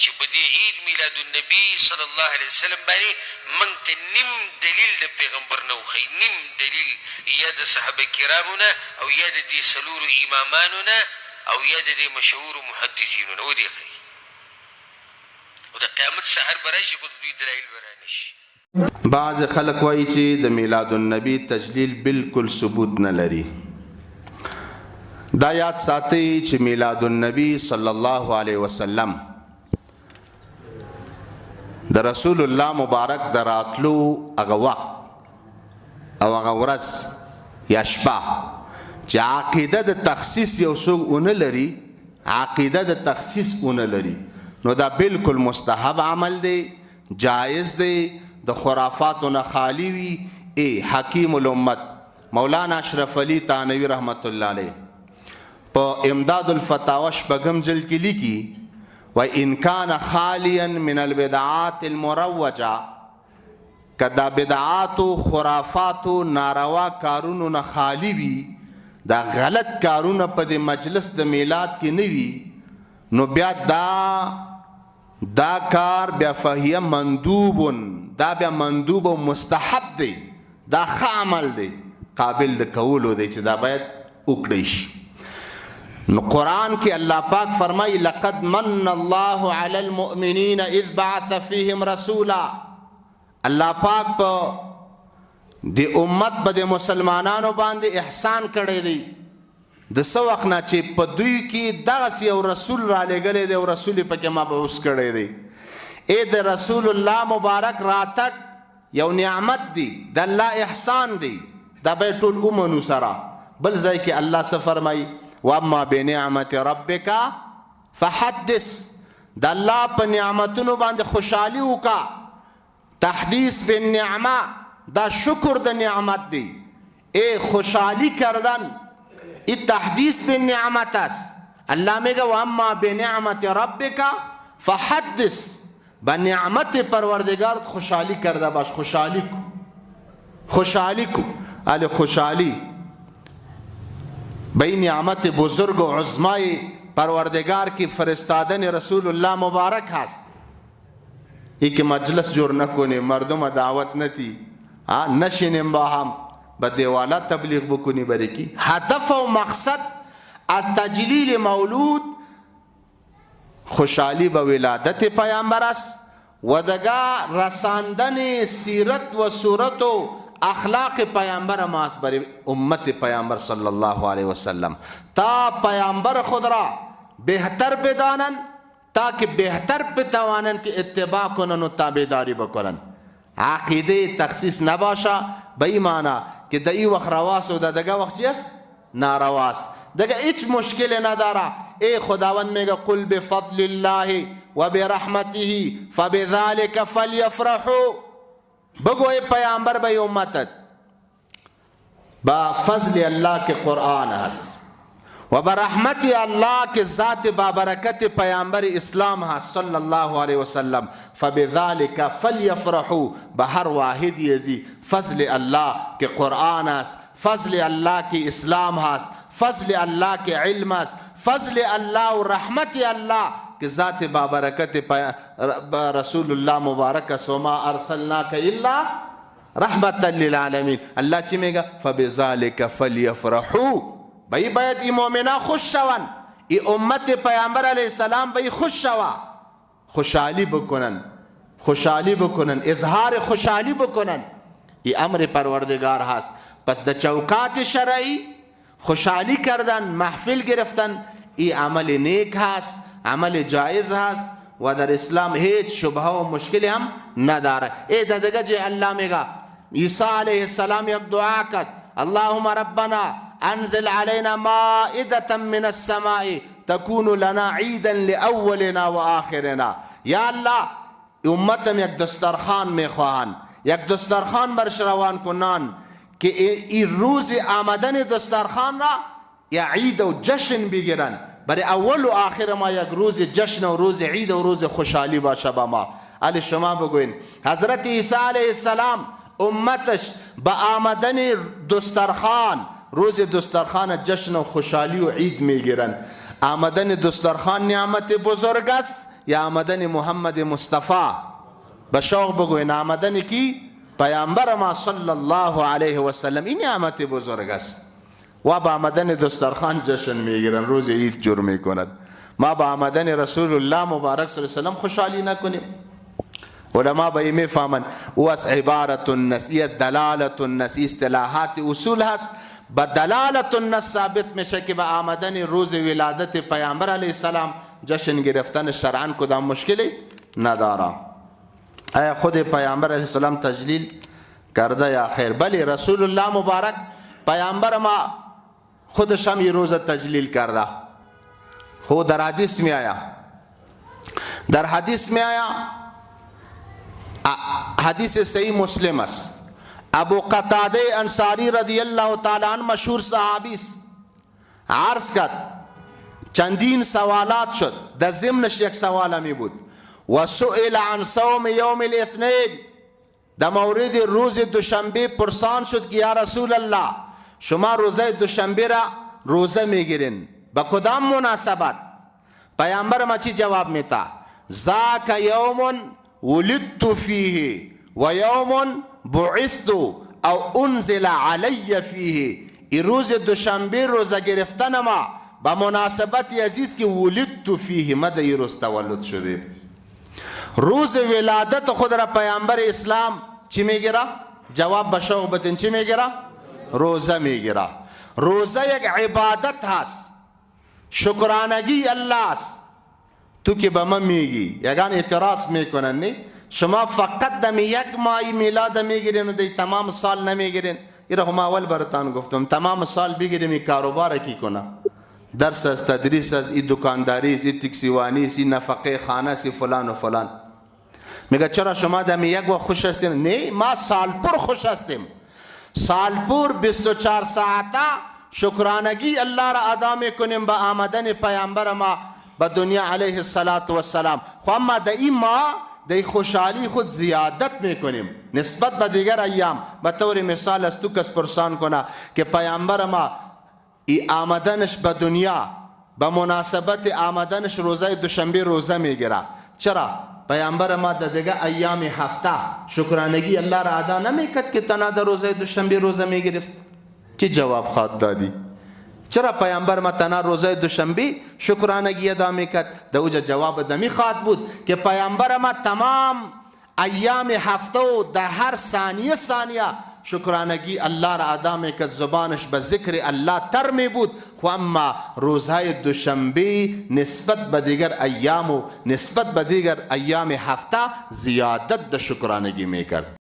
چې په دې عید میلاد النبي صلی الله علیه وسلم باندې موږ ته نیم دلیل د پیغمبر نه وښیي، نیم دلیل یا د صحابه کرامو نه او یا د دې څلورو امامانو نه او یا د دې مشهورو محدثینو نه ودې ښیي. او د قیامت سحر به راشي خو د دوی دلایل به رانشي. بعض خلک وایي چې د میلاد النبي تجلیل بالکل ثبوت نه لري. دا یاد ساتئ چې میلاد النبي صلی الله علیه وسلم د رسول الله مبارک د راتلو هغه وخت او هغه ورځ یا شپه چې عقیده د تخصیص یو څوک ونه لري، عقیده د تخصیص ونه لري، نو دا بالکل مستحب عمل دی، جایز دی، د خرافاتو نه خالی وي. حکیم الامت مولانا اشرف علی تانوی رحمت الله علیه په امداد الفتاوی شپږم جلد کې لیکي وإن كان خاليا من البدعات المروجة، کدا بدعات و خرافات و ناروا کارونو نه خالی وي، دا غلط کارونه په دې مجلس د میلاد کې نه وي، نو بیا دا کار بیا فهیه مندوبون، دا بیا مندوب و مستحب دی، دا ښه عمل دی، قابل د کولو دی چې دا باید وکړی شي. نو قرآن کې الله پاک فرمایي لقد من الله علی المؤمنین اذ بعث فیهم رسولا. الله پاک په د امت په د مسلمانانو باندې احسان کړی دی د څه وخت نه چې په دوی کې دغسې یو رسول رالیږلی دی او رسول یې پکې مبعوث کړی دی. د رسول الله مبارک راتګ یو نعمت دی، د الله احسان دی، دا به ټول ومنو سره. بل ځای کې الله څه فرمایي واما بنعمت ربک فحدث، د الله په نعمتونو باندې خوشحالي وکړه. تحدیث بالنعمه دا شکر د نعمت دی. خوشحالی کردن این تحدیث بالنعمت است. الله میگه واما بنعمت ربک فحدث، با نعمت پروردگارت خوشحالی کرده باش، خوشحالی کو، خوشحالی کو. خوشحالی به این نعمت بزرگ و عظمای پروردگار کی فرستادن رسول الله مبارک هست. ای که مجلس جور نکنی، مردم دعوت نتی، نشینیم با هم به دیوالا تبلیغ بکنی بری کی. هدف و مقصد از تجلیل مولود خوشحالی به ولادت پیامبر است و دگاه رساندن سیرت و صورت و اخلاق پیامبر ماست بر امت پیامبر صلی الله علیه وسلم تا پیامبر خود را بهتر بدانن، تاکه بهتر بتوانن که اتباع کنن و تابعداری بکنن. عقیده تخصیص نباشه به این معنی که در این وقت رواست و در دگه وقت چی است؟ نارواست. دگه هیچ مشکل نداره. خداوند میگه قل بفضل الله و برحمته فبذلك فلیفرحوا. بگو ای پیامبر به امتت با فضل الله که قرآن هست و برحمت الله که ذات بابرکت پیامبر اسلام هست صلی الله علیه وسلم، فبذلك فلیفرحوا. به هر واحد یزی فضل الله که قرآن است، فضل الله که اسلام هست، فضل الله که علم است، فضل الله و رحمت الله که ذات بابرکت رسول الله مبارک است. وما ارسلناک الا رحمتا للعالمین. الله چی میگه؟ فبذلک فلیفرحوا. باید این مؤمنان خوش شوند، این امت پیامبر علیه السلام باید خوش شوند، خوشحالی بکنن، خوشحالی بکنن، اظهار خوشحالی بکنن. این امر پروردگار هست. پس در چوکات شرعی خوشحالی کردن، محفل گرفتن، این عمل نیک هست، عمل جایز هست و در اسلام هیچ شبهه و مشکلی هم نداره. در دیگه جای الله میگه عیسی علیه السلام یک دعا کرد اللهم ربنا انزل علينا مائدة من السماء تكون لنا عيدا لأولنا و آخرنا. یا الله امتم یک دسترخوان میخواهند، یک دسترخوان برش روان کنان که این روز آمدن دسترخوان را یا عید و جشن بگیرن. برای اول و آخر ما یک روز جشن و روز عید و روز خوشحالی باشه با ما. علی شما بگوین حضرت عیسی علیه السلام امتش با آمدن دسترخوان، روز دسترخوان جشن و خوشحالی و عید میگیرن. آمدن دسترخوان نعمت بزرگ است یا آمدن محمد مصطفی به شوق بگوین آمدن کی؟ پیامبر ما صلی الله علیه و سلم. این نعمت بزرگ است. و با آمدن دسترخوان جشن میگیرن، روز عید جور میکنند. ما با آمدن رسول الله مبارک صلی الله علیه و سلم خوشحالی نکنیم؟ علما به این میفهمند او از عبارت النص، دلالت النص، اصطلاحات اصول هست. با دلالت النص ثابت میشه که با آمدن روز ولادت پیامبر علیه السلام جشن گرفتن شرعاً کدام مشکلی نداره. آیا خود پیامبر علیه السلام تجلیل کرده یا خیر؟ بله، رسول الله مبارک پیامبر ما خودش هم این روز تجلیل کرده. خود در حدیث می آیا، در حدیث می آیا، حدیث صحیح مسلم است. ابو قتاده انصاری رضی الله تعالی عنه مشهور صحابی است، عرض کرد چندین سوالات شد، در ضمنش یک سوال می بود و سئل عن صوم یوم الاثنین، در مورد روز دوشنبه پرسان شد که یا رسول الله شما روزه دوشنبه را روزه میگیرین با کدام مناسبت؟ پیامبر ما چی جواب میتا؟ ذاک یوم ولدت فیه و یوم بعثت او انزل علی فیه. این روز دوشنبه روزه گرفتن ما با مناسبت عزیز که ولدت فیه، ما در این روز تولد شده. روز ولادت خود را پیامبر اسلام چی میگیره؟ جواب به شوق بتین چی میگیره؟ روزه میگیره. روزه یک عبادت هست، شکرانگی الله است. تو که به من میگی یگان اعتراض میکنن نه شما فقط دم یک ماه میلاد میگیرین و دی تمام سال نمیگیرین. این را ما اول براتان گفتم، تمام سال بگیریم این کاروبار کی کنه، درس است، تدریس است، این دکانداری است، این تکسیوانی است، این نفقه خانه است، فلان و فلان. میگه چرا شما دم یک وقت خوش هستین؟ نه، ما سال پر خوش هستیم. سال پر 24 ساعته شکرانگی الله را ادا میکنیم با آمدن پیامبر ما به دنیا علیه السلام. خو اما در این ماه در خوشحالی خود زیادت میکنیم نسبت به دیگر ایام. به طور مثال از تو کس پرسان کنه که پیامبر ما ای آمدنش به دنیا به مناسبت آمدنش روزه دوشنبه روزه میگیره. چرا؟ پیامبر ما در دیگه ایام هفته شکرانگی الله را ادا نمیکرد که تنها در روزه دوشنبه روزه میگرفت؟ چی جواب خواد دادی؟ چرا پیامبر ما تنها روزه دوشنبه شکرانگی ادا میکرد؟ در اوجا جواب دمی خواد بود که پیامبر ما تمام ایام هفته و در هر ثانیه شکرانگی الله را ادا میکرد، زبانش به ذکر الله تر می بود. خو اما روزهای دوشنبه نسبت به دیگر ایام و نسبت به دیگر ایام هفته زیادت در شکرانگی میکرد.